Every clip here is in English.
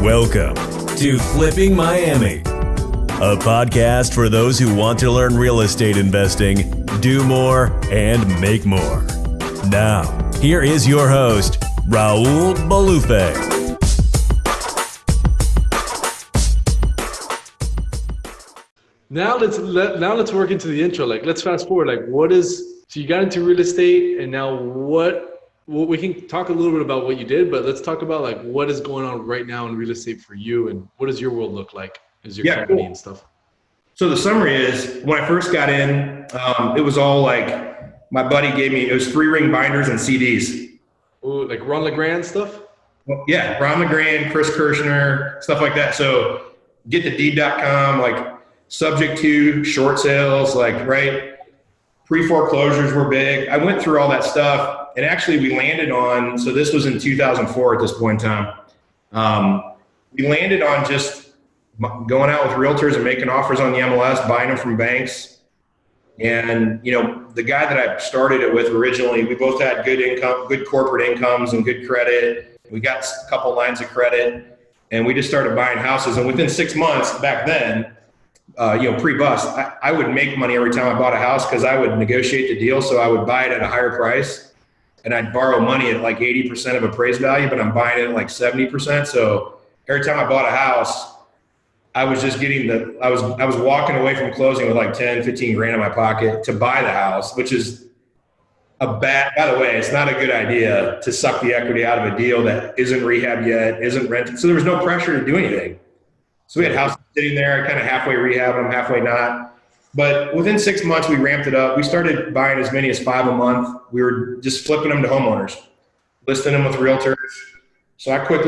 Welcome to Flipping Miami, a podcast for those who want to learn real estate investing, do more, and make more. Now, here is your host, Raul Bolufe. Now let's work into the intro. Let's fast forward. So you got into real estate, and now what we can talk a little bit about what you did, but let's talk about what is going on right now in real estate for you, and what does your world look like as your company cool. And stuff. So the summary is, when I first got in, it was all my buddy gave me, it was 3-ring binders and CDs. Ooh, like Ron LeGrand stuff? Well, yeah, Ron LeGrand, Chris Kirshner, stuff like that. So getthedeed.com, subject to short sales, right? Pre-foreclosures were big. I went through all that stuff. And actually we landed on, so this was in 2004 at this point in time. We landed on just going out with realtors and making offers on the MLS, buying them from banks. And, the guy that I started it with originally, we both had good income, good corporate incomes and good credit. We got a couple lines of credit, and we just started buying houses. And within 6 months back then, pre-bust, I would make money every time I bought a house because I would negotiate the deal. So I would buy it at a higher price. And I'd borrow money at 80% of appraised value, but I'm buying it at 70%. So every time I bought a house, I was just getting I was walking away from closing with 10, 15 grand in my pocket to buy the house, which is by the way, it's not a good idea to suck the equity out of a deal that isn't rehab yet, isn't rented. So there was no pressure to do anything. So we had houses sitting there, kind of halfway rehab them, halfway not. But within 6 months, we ramped it up. We started buying as many as 5 a month. We were just flipping them to homeowners, listing them with realtors. So I quit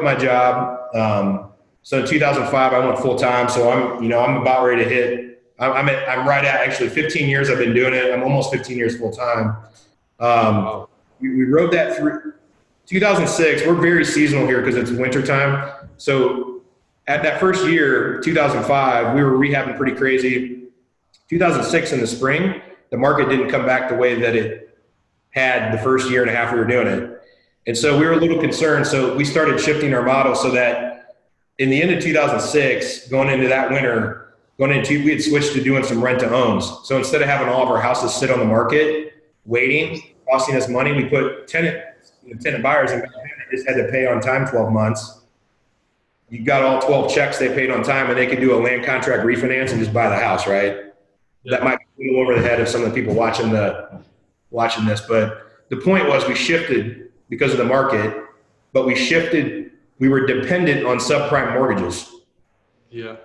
my job. So in 2005, I went full time. So I'm about ready to hit. I'm right at actually 15 years. I've been doing it. I'm almost 15 years full time. We rode that through 2006. We're very seasonal here because it's winter time. So at that first year, 2005, we were rehabbing pretty crazy. 2006 in the spring, the market didn't come back the way that it had the first year and a half we were doing it. And so we were a little concerned. So we started shifting our model so that in the end of 2006, going into that winter, we had switched to doing some rent to owns. So instead of having all of our houses sit on the market, waiting, costing us money, we put tenant buyers in. They just had to pay on time 12 months. You got all 12 checks they paid on time, and they could do a land contract refinance and just buy the house, right? That might be a little over the head of some of the people watching this. But the point was, we shifted because of the market, but we were dependent on subprime mortgages. Yeah.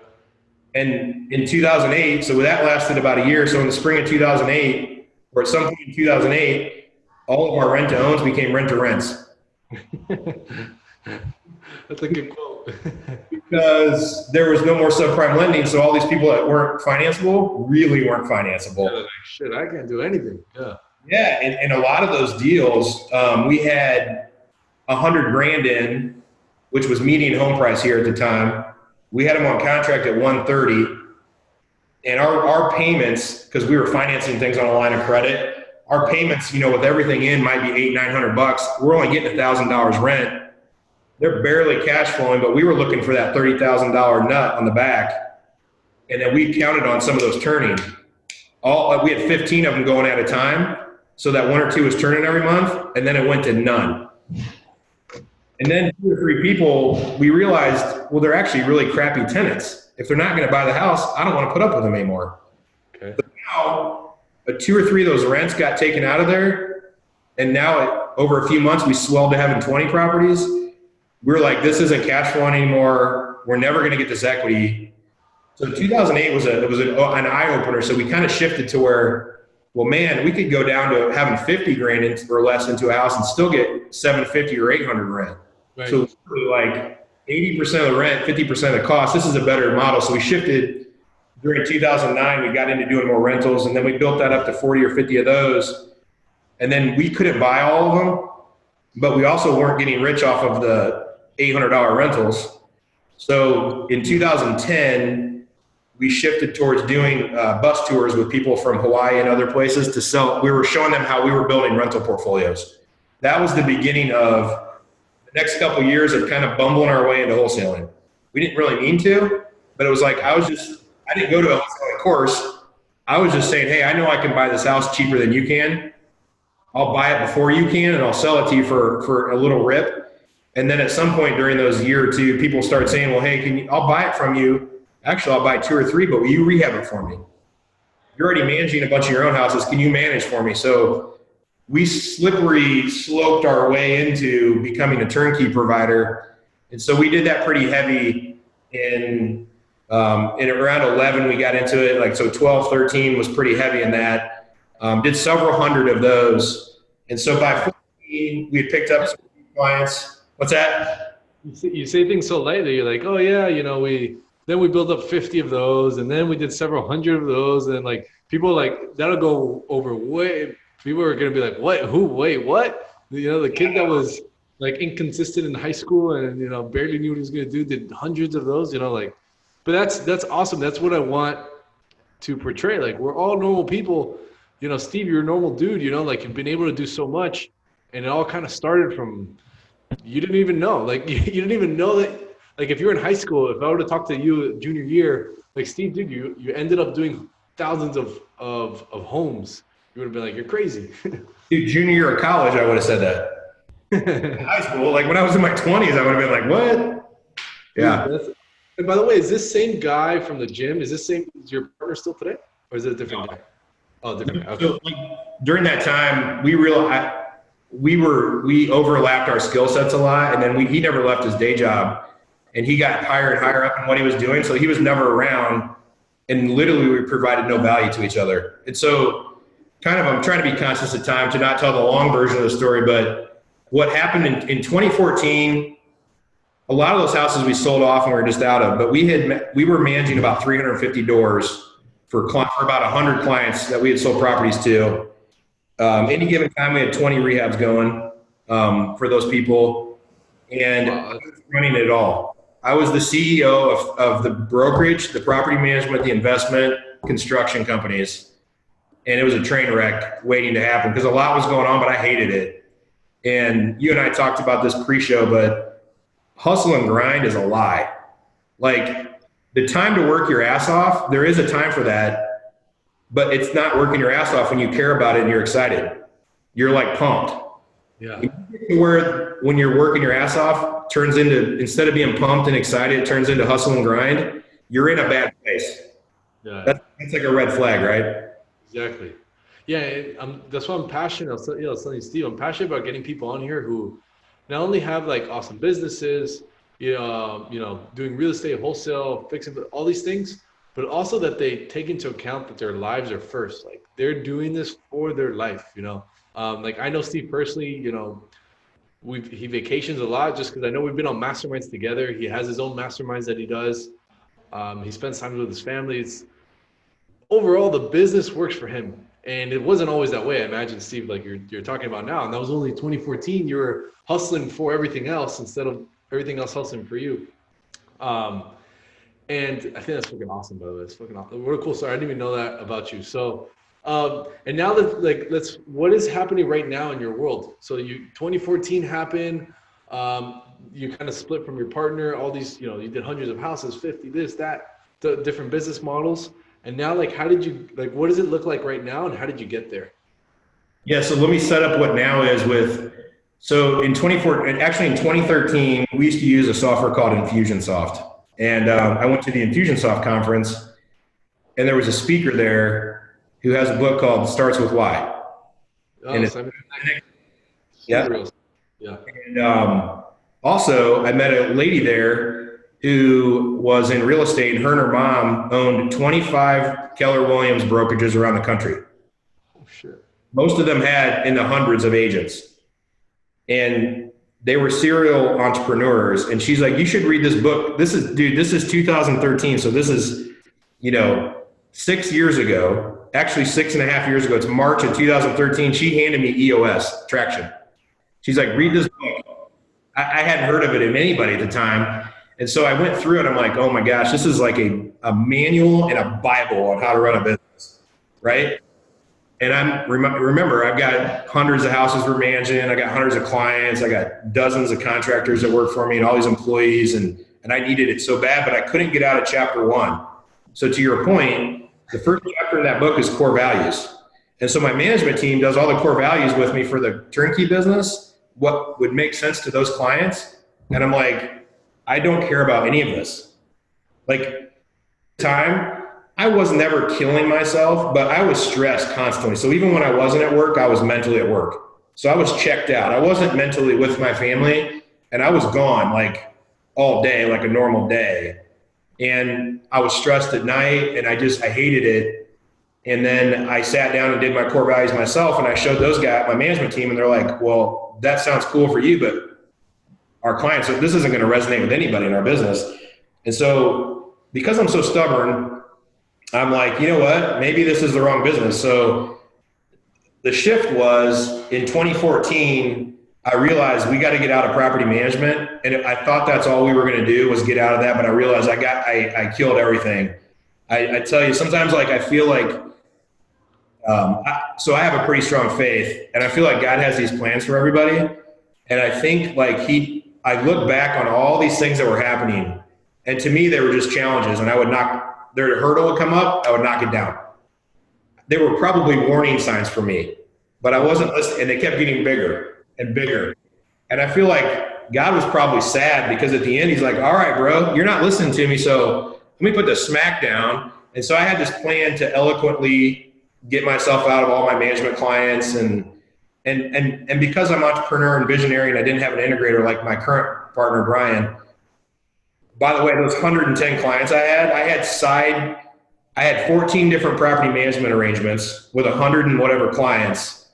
And in 2008, so that lasted about a year. So in the spring of 2008, or at some point in 2008, all of our rent to owns became rent to rents. That's a good quote. Because there was no more subprime lending, so all these people that weren't financeable really weren't financeable. Yeah, shit, I can't do anything. Yeah. Yeah, and a lot of those deals, we had 100 grand in, which was median home price here at the time. We had them on contract at 130, and our payments, because we were financing things on a line of credit, our payments, with everything in, might be $800-900. We're only getting $1,000 rent. They're barely cash flowing, but we were looking for that $30,000 nut on the back. And then we counted on some of those turning. We had 15 of them going at a time. So that 1 or 2 was turning every month, and then it went to none. And then 2 or 3 people, we realized, well, they're actually really crappy tenants. If they're not going to buy the house, I don't want to put up with them anymore. Okay. But now, 2 or 3 of those rents got taken out of there. And now over a few months, we swelled to having 20 properties. We're like, this isn't cash flow anymore. We're never going to get this equity. So 2008 was an eye opener. So we kind of shifted to where, well, man, we could go down to having 50 grand or less into a house and still get 750 or 800 rent. Right. So really 80% of the rent, 50% of the cost. This is a better model. So we shifted during 2009. We got into doing more rentals, and then we built that up to 40 or 50 of those. And then we couldn't buy all of them, but we also weren't getting rich off of the $800 rentals. So in 2010, we shifted towards doing bus tours with people from Hawaii and other places to sell. We were showing them how we were building rental portfolios. That was the beginning of the next couple of years of kind of bumbling our way into wholesaling. We didn't really mean to, but it was like, I didn't go to a wholesaling course. I was just saying, hey, I know I can buy this house cheaper than you can. I'll buy it before you can, and I'll sell it to you for a little rip. And then at some point during those year or two, people start saying, well, hey, I'll buy it from you. Actually, I'll buy 2 or 3, but will you rehab it for me? You're already managing a bunch of your own houses. Can you manage for me? So we slippery sloped our way into becoming a turnkey provider. And so we did that pretty heavy in around 11, we got into it. Like, so 12, 13 was pretty heavy in that. Did several hundred of those. And so by 14, we had picked up some clients. What's that? You say things so lightly. You're like, oh yeah, then we built up 50 of those, and then we did several hundred of those, and like people like that'll go over way. People are gonna be like, what? Who? Wait, what? The kid that was like inconsistent in high school and barely knew what he was gonna do did hundreds of those. But that's awesome. That's what I want to portray. Like, we're all normal people. Steve, you're a normal dude. Like, you've been able to do so much, and it all kind of started from you didn't even know. Like, you didn't even know that. Like, if you're in high school, if I were to talk to you junior year, like, Steve, dude, you ended up doing thousands of homes. You would have been like, you're crazy. Dude, junior year of college, I would have said that. In high school, like when I was in my 20s, I would have been like, what? Yeah. And by the way, is this same guy from the gym? Is your partner still today? Or is it a different guy? Oh, different guy. Okay. So, like, during that time, we overlapped our skill sets a lot. And then he never left his day job. And he got higher and higher up in what he was doing. So he was never around. And literally, we provided no value to each other. And so I'm trying to be conscious of time to not tell the long version of the story. But what happened in 2014, a lot of those houses we sold off and we were just out of. But we were managing about 350 doors for about 100 clients that we had sold properties to. Any given time, we had 20 rehabs going for those people. And I was running it all. I was the CEO of the brokerage, the property management, the investment, construction companies. And it was a train wreck waiting to happen because a lot was going on, but I hated it. And you and I talked about this pre-show, but hustle and grind is a lie. Like, the time to work your ass off, there is a time for that, but it's not working your ass off when you care about it and you're excited. You're like pumped. Yeah. Where when you're working your ass off turns into, instead of being pumped and excited, it turns into hustle and grind. You're in a bad place. Yeah. That's like a red flag, right? Exactly. Yeah. That's why I'm passionate. I was telling you, Steve, I'm passionate about getting people on here who not only have like awesome businesses, doing real estate, wholesale, fixing all these things, but also that they take into account that their lives are first. Like, they're doing this for their life. Like, I know Steve personally. He vacations a lot just because I know we've been on masterminds together. He has his own masterminds that he does. He spends time with his family. Overall, the business works for him. And it wasn't always that way. I imagine, Steve, like you're talking about now, and that was only 2014. You were hustling for everything else instead of everything else hustling for you. And I think that's fucking awesome, by the way. It's fucking awesome. What a cool story. I didn't even know that about you. So, and now that what is happening right now in your world? So 2014 happened. You kind of split from your partner, all these, you did hundreds of houses, 50, this, that, the different business models. And now, like, what does it look like right now, and how did you get there? Yeah, so let me set up what now is so in 2013, we used to use a software called Infusionsoft. And I went to the Infusionsoft conference, and there was a speaker there who has a book called Starts With Why. Oh, and yeah. And also, I met a lady there who was in real estate, and her and her mom owned 25 Keller Williams brokerages around the country. Oh, shit. Most of them had in the hundreds of agents. And they were serial entrepreneurs. And she's like, you should read this book. This is 2013. So this is, 6 years ago, actually 6.5 years ago. It's March of 2013. She handed me EOS traction. She's like, read this book. I hadn't heard of it in anybody at the time. And so I went through it. I'm like, oh my gosh, this is like a manual and a Bible on how to run a business, right? And remember, I've got hundreds of houses we're managing. I got hundreds of clients. I got dozens of contractors that work for me and all these employees. And I needed it so bad, but I couldn't get out of chapter 1. So to your point, the first chapter in that book is core values. And so my management team does all the core values with me for the turnkey business, what would make sense to those clients. And I'm like, I don't care about any of this. Like, time, I was never killing myself, but I was stressed constantly. So even when I wasn't at work, I was mentally at work. So I was checked out. I wasn't mentally with my family, and I was gone like all day, like a normal day. And I was stressed at night, and I hated it. And then I sat down and did my core values myself, and I showed those guys, my management team, and they're like, well, that sounds cool for you, but our clients, this isn't going to resonate with anybody in our business. And so because I'm so stubborn, I'm like, you know what, maybe this is the wrong business. So the shift was in 2014, I realized we got to get out of property management. And I thought that's all we were going to do was get out of that. But I realized I killed everything. I tell you, sometimes like I feel like, so I have a pretty strong faith, and I feel like God has these plans for everybody. And I think like I look back on all these things that were happening, and to me, they were just challenges, and their hurdle would come up, I would knock it down. They were probably warning signs for me, but I wasn't listening, and they kept getting bigger and bigger. And I feel like God was probably sad, because at the end, he's like, all right, bro, you're not listening to me, so let me put the smack down. And so I had this plan to eloquently get myself out of all my management clients, and because I'm an entrepreneur and visionary, and I didn't have an integrator like my current partner, Brian. By the way, those 110 clients I had 14 different property management arrangements with 100 and whatever clients.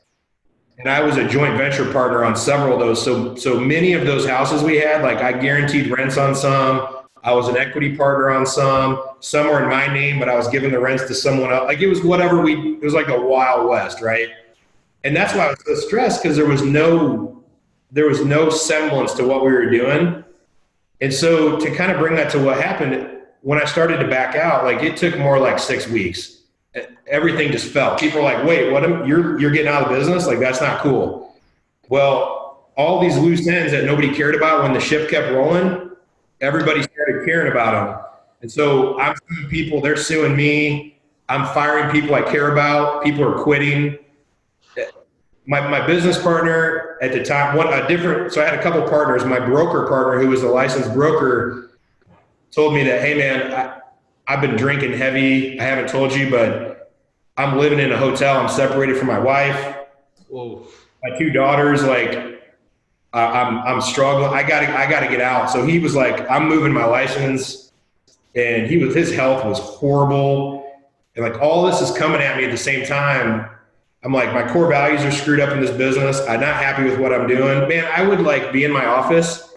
And I was a joint venture partner on several of those. So many of those houses we had, like I guaranteed rents on some. I was an equity partner on some were in my name, but I was giving the rents to someone else. Like it was whatever it was like a Wild West, right? And that's why I was so stressed, because there was no semblance to what we were doing. And so to kind of bring that to what happened, when I started to back out, like it took more like 6 weeks. Everything just fell. People were like, wait, you're getting out of the business? Like, that's not cool. Well, all these loose ends that nobody cared about when the ship kept rolling, everybody started caring about them. And so I'm suing people, they're suing me. I'm firing people I care about. People are quitting. My business partner at the time, so I had a couple partners. My broker partner, who was a licensed broker, told me that, hey man, I've been drinking heavy. I haven't told you, but I'm living in a hotel. I'm separated from my wife. Whoa. My 2 daughters, like I'm struggling. I gotta get out. So he was like, I'm moving my license, and his health was horrible. And like all this is coming at me at the same time. I'm like, my core values are screwed up in this business. I'm not happy with what I'm doing. Man, I would like be in my office,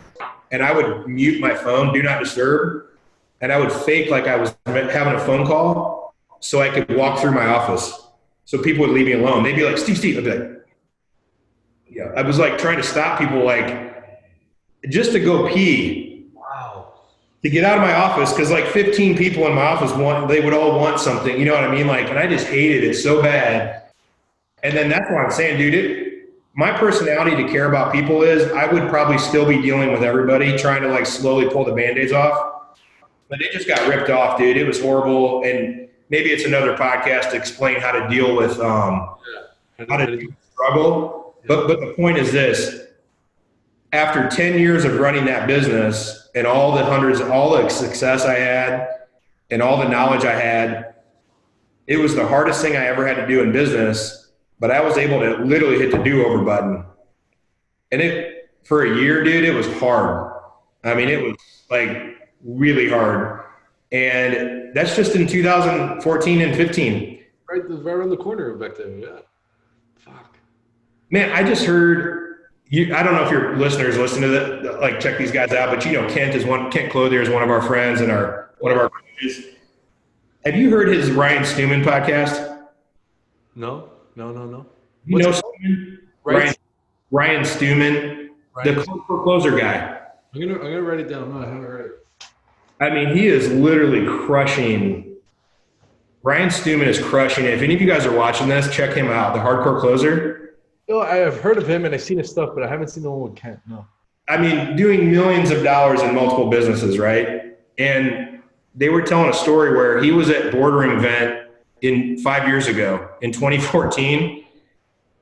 and I would mute my phone, do not disturb. And I would fake like I was having a phone call so I could walk through my office. So people would leave me alone. They'd be like, Steve. I'd be like, yeah. I was like trying to stop people, like just to go pee. Wow. To get out of my office, because like 15 people in my office they would all want something. You know what I mean? Like, and I just hated it so bad. And then that's what I'm saying, dude. My personality to care about people is I would probably still be dealing with everybody, trying to like slowly pull the Band-Aids off. But it just got ripped off, dude. It was horrible. And maybe it's another podcast to explain how to deal with how to deal with struggle. But the point is this: after 10 years of running that business and all the success I had and all the knowledge I had, it was the hardest thing I ever had to do in business. But I was able to literally hit the do-over button. And for a year, dude, it was hard. I mean, it was like really hard. And that's just in 2014 and 15. Right around the corner back then, yeah. Fuck. Man, I just heard, I don't know if your listeners listen to that, like check these guys out, but you know, Kent Clothier is one of our friends and one of our coaches. Have you heard his Ryan Stewman podcast? No. You know Stewman? Ryan Stewman, the foreclosure guy. I'm gonna write it down. No, I haven't heard it. I mean, he is literally crushing Brian Stuman is crushing it. If any of you guys are watching this, check him out, the Hardcore Closer. Oh, I have heard of him and I've seen his stuff, but I haven't seen the one with Kent. No. I mean, doing millions of dollars in multiple businesses, right? And they were telling a story where he was at Bordering event 5 years ago in 2014,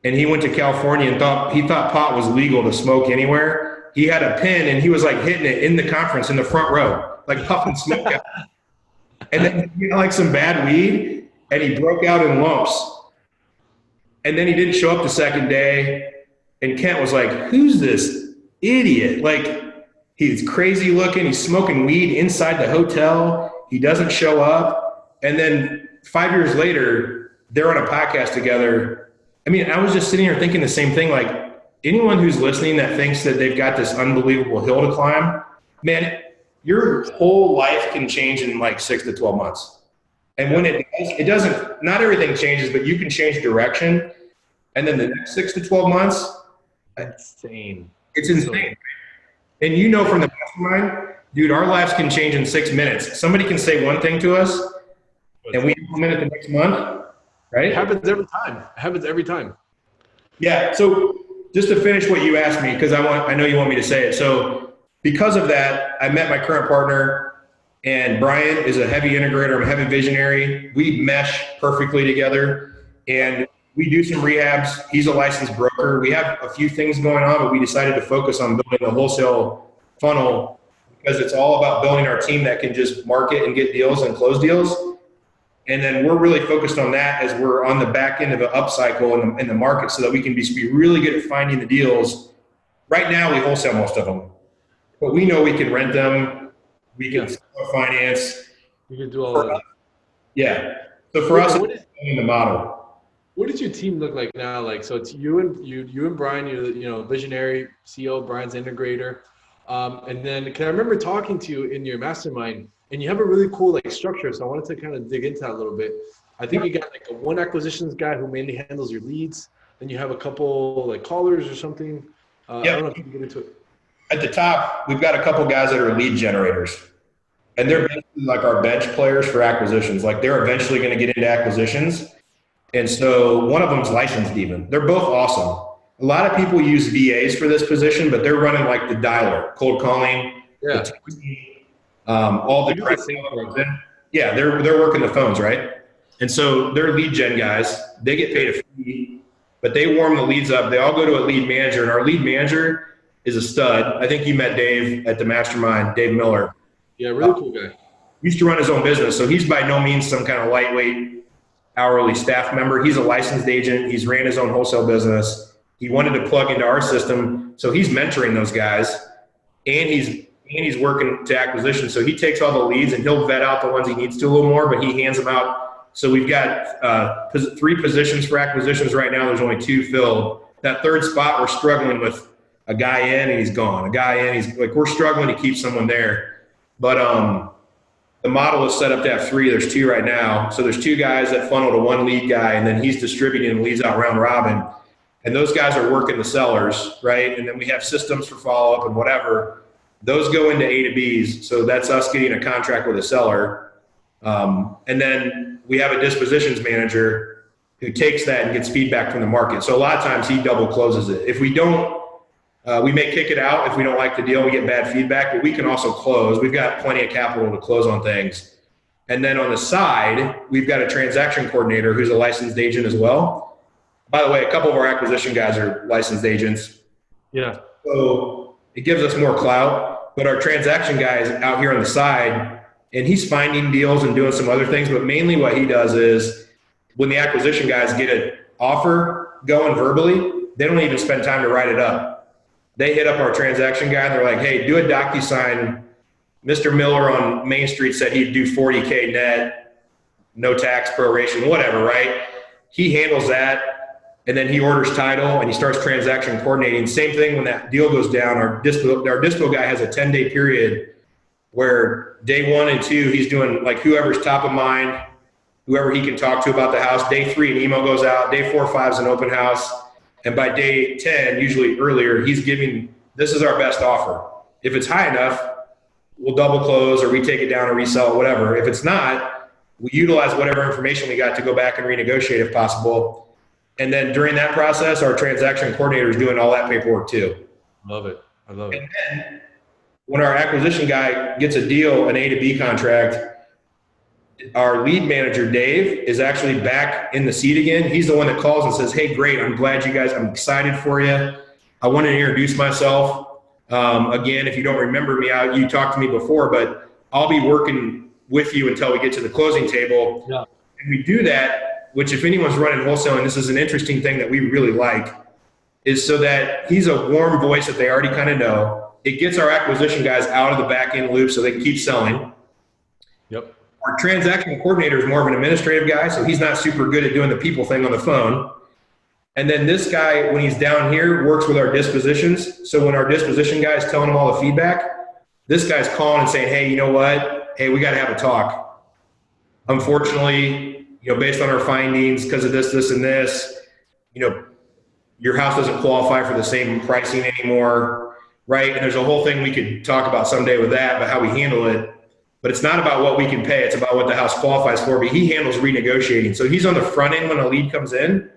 and he went to California and thought pot was legal to smoke anywhere. He had a pen and he was like hitting it in the conference in the front row, like puffing smoke out. And then he had like some bad weed and he broke out in lumps. And then he didn't show up the second day. And Kent was like, who's this idiot? Like, he's crazy looking. He's smoking weed inside the hotel. He doesn't show up. And then 5 years later, they're on a podcast together. I mean, I was just sitting here thinking the same thing. Like, anyone who's listening that thinks that they've got this unbelievable hill to climb, man, your whole life can change in like 6 to 12 months. And when it doesn't, not everything changes, but you can change direction. And then the next 6 to 12 months, insane. It's insane. And you know from the mastermind, dude, our lives can change in 6 minutes. Somebody can say one thing to us, and we implement it the next month, right? It happens every time. It happens every time. Yeah. So just to finish what you asked me, because I know you want me to say it. So because of that, I met my current partner, and Brian is a heavy integrator. I'm a heavy visionary. We mesh perfectly together, and we do some rehabs. He's a licensed broker. We have a few things going on, but we decided to focus on building the wholesale funnel because it's all about building our team that can just market and get deals and close deals. And then we're really focused on that as we're on the back end of an upcycle in the market so that we can be really good at finding the deals. Right now, we wholesale most of them, but we know we can rent them. We can finance. We can do all that. Yeah. So for us, it's the model. What does your team look like now? Like, so it's you and Brian. You're visionary CEO. Brian's integrator, and then because I remember talking to you in your mastermind, and you have a really cool like structure. So I wanted to kind of dig into that a little bit. I think you got like one acquisitions guy who mainly handles your leads. Then you have a couple like callers or something. I don't know if you can get into it. At the top, we've got a couple guys that are lead generators, and they're basically like our bench players for acquisitions. Like they're eventually going to get into acquisitions. And so one of them's licensed even. They're both awesome. A lot of people use VAs for this position, but they're running like the dialer, cold calling, all the direct sales. Yeah, they're working the phones, right? And so they're lead gen guys. They get paid a fee, but they warm the leads up. They all go to a lead manager, and our lead manager is a stud. I think you met Dave at the mastermind, Dave Miller. Yeah, really cool guy. Used to run his own business, so he's by no means some kind of lightweight hourly staff member. He's a licensed agent. He's ran his own wholesale business. He wanted to plug into our system. So he's mentoring those guys, and he's working to acquisition. So he takes all the leads and he'll vet out the ones he needs to a little more, but he hands them out. So we've got 3 positions for acquisitions right now. There's only 2 filled. That third spot, we're struggling with a guy in and he's gone. A guy in, he's like, we're struggling to keep someone there. But, the model is set up to have 3. There's 2 right now. So there's 2 guys that funnel to 1 lead guy, and then he's distributing leads out round robin. And those guys are working the sellers, right? And then we have systems for follow-up and whatever. Those go into A to Bs. So that's us getting a contract with a seller. And then we have a dispositions manager who takes that and gets feedback from the market. So a lot of times he double closes it. If we don't, we may kick it out. If we don't like the deal, we get bad feedback, but we can also close. We've got plenty of capital to close on things. And then on the side, we've got a transaction coordinator who's a licensed agent as well. By the way, a couple of our acquisition guys are licensed agents. Yeah. So it gives us more clout, but our transaction guy is out here on the side, and he's finding deals and doing some other things. But mainly what he does is when the acquisition guys get an offer going verbally, they don't even spend time to write it up. They hit up our transaction guy and they're like, hey, do a DocuSign. Mr. Miller on Main Street said he'd do 40K net, no tax proration, whatever, right? He handles that, and then he orders title and he starts transaction coordinating. Same thing when that deal goes down. Our dispo guy has a 10-day period where day 1 and 2, he's doing like whoever's top of mind, whoever he can talk to about the house. Day 3, an email goes out. Day 4 or 5 is an open house. And by day 10, usually earlier, he's giving, this is our best offer. If it's high enough, we'll double close or we take it down or resell it, whatever. If it's not, We utilize whatever information we got to go back and renegotiate if possible. And then during that process, our transaction coordinator is doing all that paperwork too. Love it. I love it. And then when our acquisition guy gets a deal, an A to B contract, our lead manager, Dave, is actually back in the seat again. He's the one that calls and says, hey, great, I'm glad you guys, I'm excited for you. I wanted to introduce myself. Again, if you don't remember me, you talked to me before, but I'll be working with you until we get to the closing table. Yeah. And we do that, which if anyone's running wholesale, and this is an interesting thing that we really like, is so that he's a warm voice that they already kind of know. It gets our acquisition guys out of the back end loop so they can keep selling. Yep. Our transaction coordinator is more of an administrative guy, so he's not super good at doing the people thing on the phone. And then this guy, when he's down here, works with our dispositions. So when our disposition guy is telling him all the feedback, this guy's calling and saying, hey, you know what? Hey, we got to have a talk. Unfortunately, based on our findings, because of this, this, and this, your house doesn't qualify for the same pricing anymore, right? And there's a whole thing we could talk about someday with that, but how we handle it. But it's not about what we can pay. It's about what the house qualifies for. But he handles renegotiating. So he's on the front end when a lead comes in,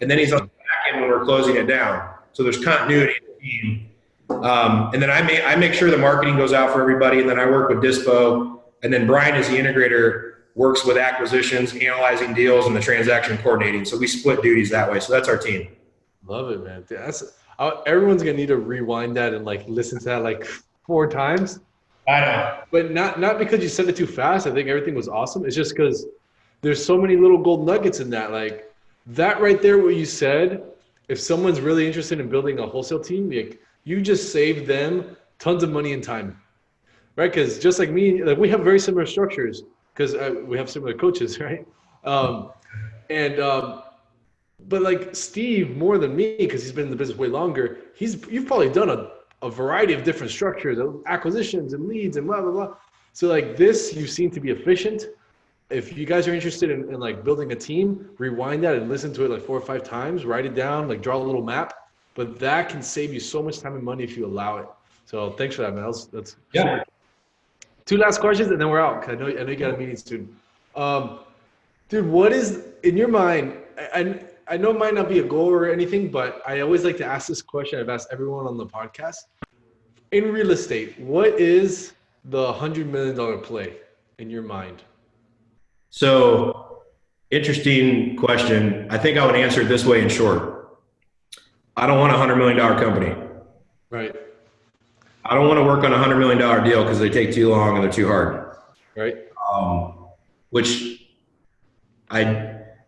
and then he's on the back end when we're closing it down. So there's continuity in the team. And then I make sure the marketing goes out for everybody, and then I work with Dispo, and then Brian, as the integrator, works with acquisitions, analyzing deals, and the transaction coordinating. So we split duties that way. So that's our team. Love it, man. Everyone's gonna need to rewind that and listen to that 4 times. I know. But not because you said it too fast. I think everything was awesome. It's just because there's so many little gold nuggets in that. That right there, what you said, if someone's really interested in building a wholesale team, you just saved them tons of money and time, right? Because just like me, we have very similar structures because we have similar coaches, right? But Steve, more than me, because he's been in the business way longer, you've probably done a variety of different structures, acquisitions and leads and blah, blah, blah. So this, you seem to be efficient. If you guys are interested in building a team, rewind that and listen to it 4 or 5 times, write it down, draw a little map. But that can save you so much time and money if you allow it. So thanks for that, man. That's yeah. 2 last questions and then we're out. I know you got a meeting soon. Dude, what is in your mind? I know it might not be a goal or anything, but I always like to ask this question. I've asked everyone on the podcast. In real estate, what is the $100 million play in your mind? So, interesting question. I think I would answer it this way in short. I don't want a $100 million company. Right. I don't want to work on a $100 million deal because they take too long and they're too hard. Right. Which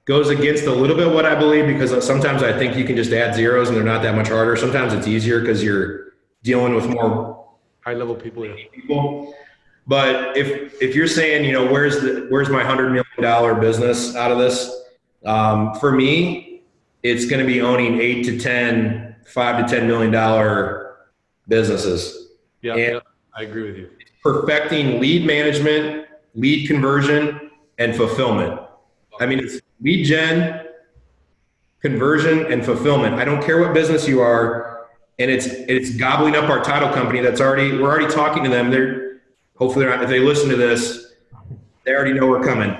goes against a little bit what I believe, because sometimes I think you can just add zeros and they're not that much harder. Sometimes it's easier because you're dealing with more high level people. But if you're saying, where's my $100 million business out of this? For me, it's going to be owning 8 to 10, $5 to $10 million businesses. Yeah, I agree with you. Perfecting lead management, lead conversion, and fulfillment. I mean, it's lead gen, conversion, and fulfillment. I don't care what business you are, and it's gobbling up our title company. We're already talking to them. Hopefully if they listen to this, they already know we're coming.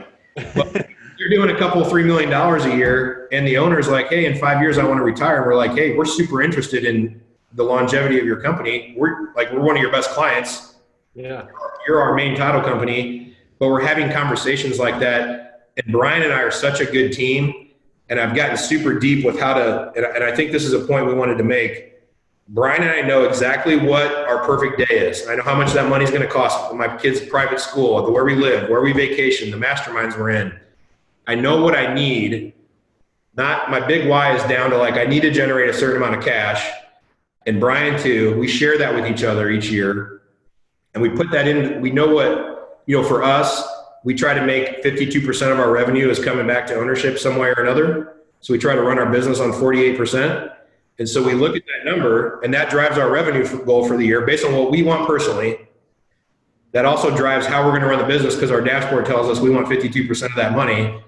But you're doing a couple $3 million a year, and the owner's like, hey, in 5 years I want to retire. And we're like, hey, we're super interested in the longevity of your company. We're one of your best clients. Yeah. You're our main title company, but we're having conversations like that. And Brian and I are such a good team, and I've gotten super deep with how to, and I think this is a point we wanted to make. Brian and I know exactly what our perfect day is. I know how much that money is going to cost my kids' private school, where we live, where we vacation, the masterminds we're in. I know what I need. Not my big why is down to I need to generate a certain amount of cash. And Brian too, we share that with each other each year. And we put that in, we know what, for us, we try to make 52% of our revenue is coming back to ownership some way or another. So we try to run our business on 48%. And so we look at that number, and that drives our revenue goal for the year based on what we want personally. That also drives how we're going to run the business, because our dashboard tells us we want 52% of that money.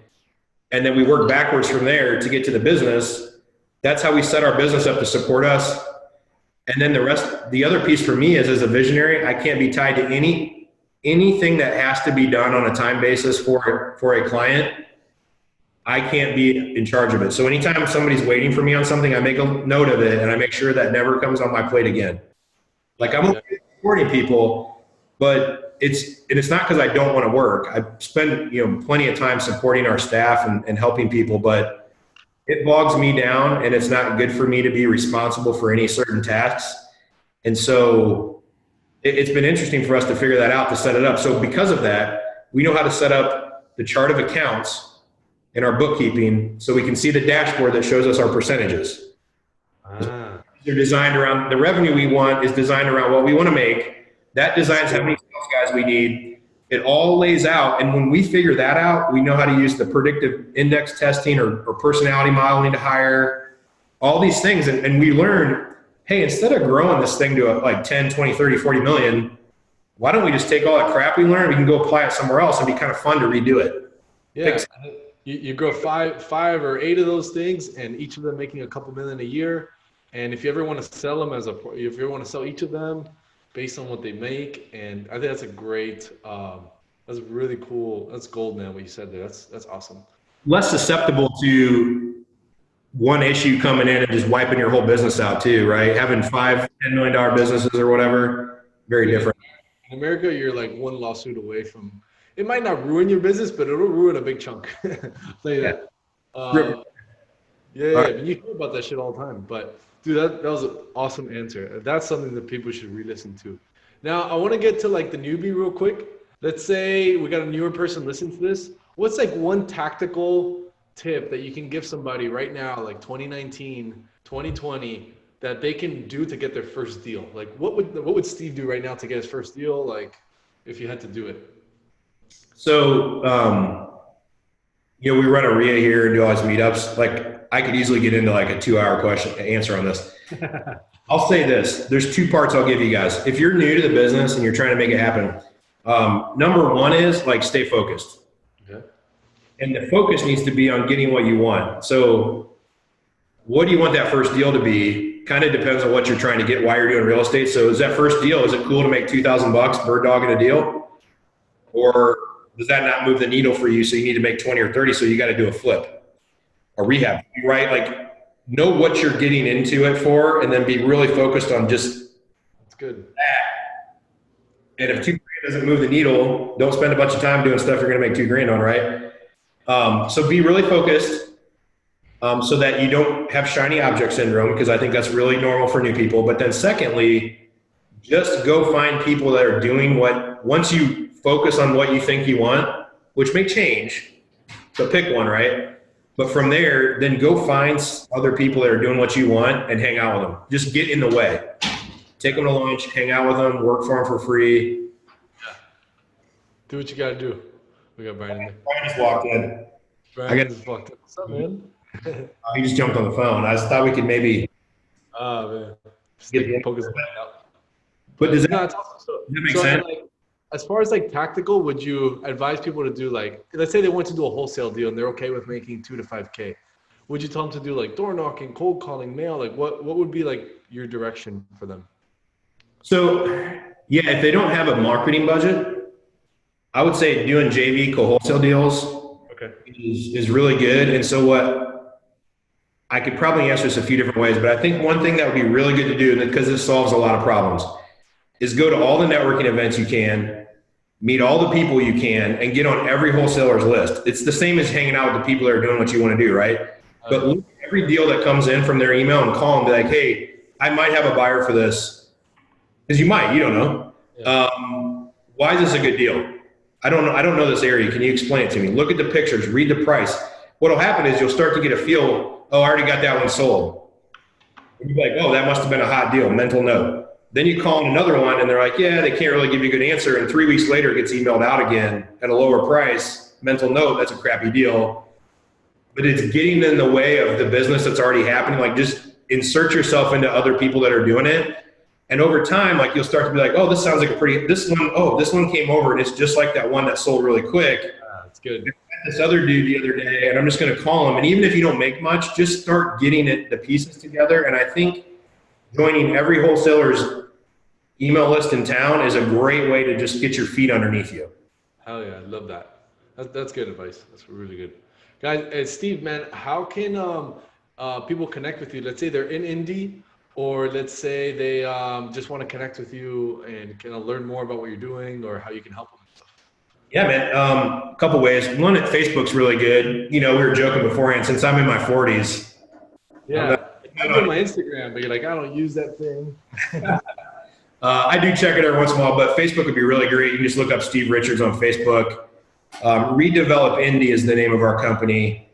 And then we work backwards from there to get to the business. That's how we set our business up to support us. And then the other piece for me is, as a visionary, I can't be tied to any anything that has to be done on a time basis for a client, I can't be in charge of it. So anytime somebody's waiting for me on something, I make a note of it and I make sure that never comes on my plate again. Like I'm okay supporting people, but it's not because I don't want to work. I spend, plenty of time supporting our staff and helping people, but it bogs me down and it's not good for me to be responsible for any certain tasks. And so it's been interesting for us to figure that out, to set it up. So because of that, we know how to set up the chart of accounts in our bookkeeping so we can see the dashboard that shows us our percentages. They're designed around the revenue we want, is designed around what we want to make. That designs how many sales guys we need. It all lays out. And when we figure that out, we know how to use the predictive index testing or personality modeling to hire all these things. And we learned, hey, instead of growing this thing to like 10, 20, 30, 40 million, why don't we just take all that crap we learned, we can go apply it somewhere else and be kind of fun to redo it. Yeah. You grow five or eight of those things, and each of them making a couple million a year. And if you ever want to sell them if you ever want to sell each of them based on what they make, and I think that's a great, that's really cool. That's gold, man. What you said there, that's awesome. Less susceptible to one issue coming in and just wiping your whole business out too, right? Having $5-10 million businesses or whatever, very different. In America, you're like one lawsuit away from. It might not ruin your business, but it'll ruin a big chunk. Say that. Yeah. I mean, you hear about that shit all the time. But dude, that was an awesome answer. That's something that people should re-listen to. Now, I want to get to like the newbie real quick. Let's say we got a newer person listening to this. What's like one tactical tip that you can give somebody right now, like 2019, 2020, that they can do to get their first deal? Like what would Steve do right now to get his first deal? Like if you had to do it. So, we run a RIA here and do all these meetups. Like I could easily get into like a 2-hour answer on this. I'll say this, there's 2 parts I'll give you guys. If you're new to the business and you're trying to make it happen, number 1 is like, stay focused. Okay. And the focus needs to be on getting what you want. So what do you want that first deal to be? Kind of depends on what you're trying to get, why you're doing real estate. So is that first deal, is it cool to make $2,000 bird dogging a deal? Or does that not move the needle for you? So you need to make 20 or 30. So you got to do a flip, a rehab, right? Like know what you're getting into it for, and then be really focused on just that's good. That. And if $2,000 doesn't move the needle, don't spend a bunch of time doing stuff you're going to make $2,000 on, right? So be really focused so that you don't have shiny object syndrome, because I think that's really normal for new people. But then secondly, just go find people that are doing once you focus on what you think you want, which may change, so pick one, right? But from there, then go find other people that are doing what you want and hang out with them. Just get in the way. Take them to lunch, hang out with them, work for them for free. Yeah. Do what you got to do. We got Brian in there. Brian just walked in. Brian just walked in. What's up, man? He just jumped on the phone. I just thought we could maybe man. get focus out. But does that make sense? Like, as far as like tactical, would you advise people to do like, let's say they want to do a wholesale deal and they're okay with making $2,000 to $5,000. Would you tell them to do like door knocking, cold calling, mail? Like what would be like your direction for them? So yeah, if they don't have a marketing budget, I would say doing JV wholesale deals is really good. And so what I could probably answer this a few different ways, but I think one thing that would be really good to do, because this solves a lot of problems, is go to all the networking events you can, meet all the people you can, and get on every wholesaler's list. It's the same as hanging out with the people that are doing what you want to do, right? But look at every deal that comes in from their email and call them, be like, hey, I might have a buyer for this. Because you might, you don't know. Yeah. Why is this a good deal? I don't know this area. Can you explain it to me? Look at the pictures, read the price. What'll happen is you'll start to get a feel, oh, I already got that one sold. And you'll be like, oh, that must have been a hot deal, mental note. Then you call in another one and they're like, yeah, they can't really give you a good answer. And 3 weeks later, it gets emailed out again at a lower price. Mental note, that's a crappy deal. But it's getting in the way of the business that's already happening. Like just insert yourself into other people that are doing it. And over time, like you'll start to be like, oh, this sounds like this one came over and it's just like that one that sold really quick. That's good. I met this other dude the other day and I'm just going to call him. And even if you don't make much, just start getting the pieces together. And I think joining every wholesaler's email list in town is a great way to just get your feet underneath you. Hell yeah, I love that. That's good advice. That's really good. Guys, Steve, man, how can people connect with you? Let's say they're in Indy, or let's say they just want to connect with you and kind of learn more about what you're doing or how you can help them and stuff. Yeah, man. A couple ways. One, at Facebook's really good. We were joking beforehand, since I'm in my 40s. Yeah, I'm on my Instagram, but you're like, I don't use that thing. I do check it every once in a while, but Facebook would be really great. You can just look up Steve Richards on Facebook. Redevelop Indy is the name of our company.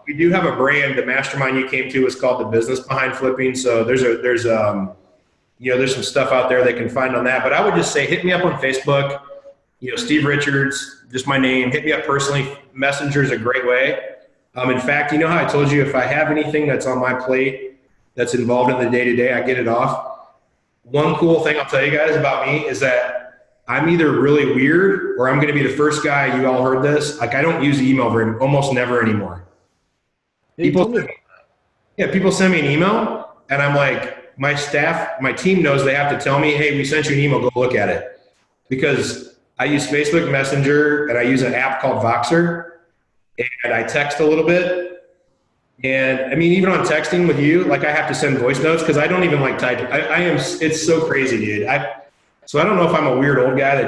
We do have a brand. The mastermind you came to is called The Business Behind Flipping. So there's some stuff out there they can find on that. But I would just say, hit me up on Facebook. Steve Richards, just my name. Hit me up personally. Messenger is a great way. In fact, how I told you, if I have anything that's on my plate that's involved in the day-to-day, I get it off. One cool thing I'll tell you guys about me is that I'm either really weird or I'm going to be the first guy, you all heard this, like I don't use email almost never anymore. People send me an email and I'm like, my team knows they have to tell me, hey, we sent you an email, go look at it. Because I use Facebook Messenger and I use an app called Voxer and I text a little bit. And I mean, even on texting with you, like I have to send voice notes because I don't even like typing. It's so crazy, dude. So I don't know if I'm a weird old guy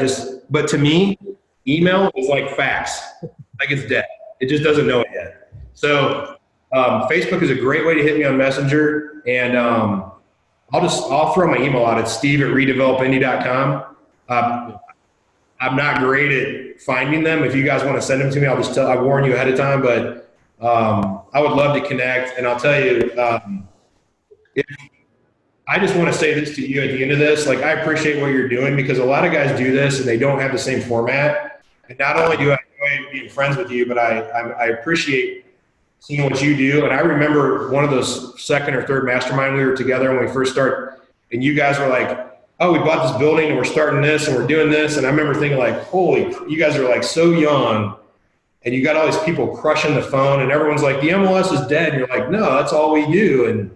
but to me, email is like fax. Like it's dead. It just doesn't know it yet. So Facebook is a great way to hit me on Messenger. And I'll throw my email out. It's steve@redevelopindy.com. I'm not great at finding them. If you guys want to send them to me, I warn you ahead of time, but I would love to connect. And I'll tell you, I just want to say this to you at the end of this. Like, I appreciate what you're doing because a lot of guys do this and they don't have the same format. And not only do I enjoy being friends with you, but I appreciate seeing what you do. And I remember one of those second or third mastermind we were together when we first started, and you guys were like, oh, we bought this building and we're starting this and we're doing this. And I remember thinking like, holy, you guys are like so young. And you got all these people crushing the phone and everyone's like, the MLS is dead. And you're like, no, that's all we do. And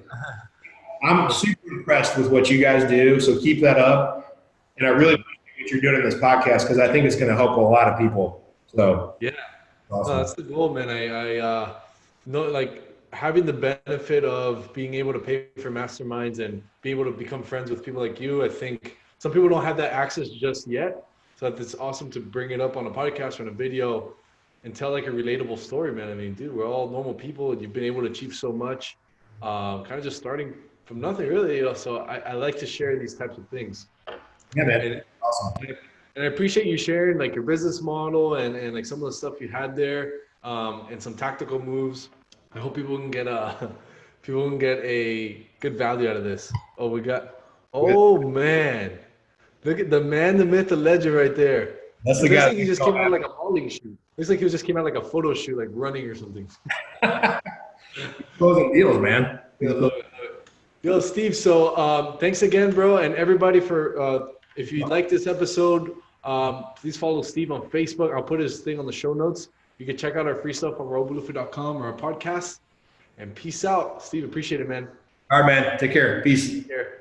I'm super impressed with what you guys do. So keep that up. And I really appreciate what you're doing in this podcast because I think it's going to help a lot of people. So yeah, awesome. No, that's the goal, man. I know, like having the benefit of being able to pay for masterminds and be able to become friends with people like you. I think some people don't have that access just yet. So it's awesome to bring it up on a podcast or in a video and tell like a relatable story, man. I mean, dude, we're all normal people and you've been able to achieve so much, kind of just starting from nothing really. So I like to share these types of things. Yeah, man. Awesome. And I appreciate you sharing like your business model and like some of the stuff you had there, and some tactical moves. I hope people can get a good value out of this. Man, look at the man, the myth, the legend right there. That's the guy. Like he just came out like a modeling shoot. Looks like he just came out like a photo shoot, like running or something. Closing deals, man. Yo, Steve. So thanks again, bro, and everybody for. If you like this episode, please follow Steve on Facebook. I'll put his thing on the show notes. You can check out our free stuff on raulbolufe.com or our podcast. And peace out, Steve. Appreciate it, man. All right, man. Take care. Peace. Take care.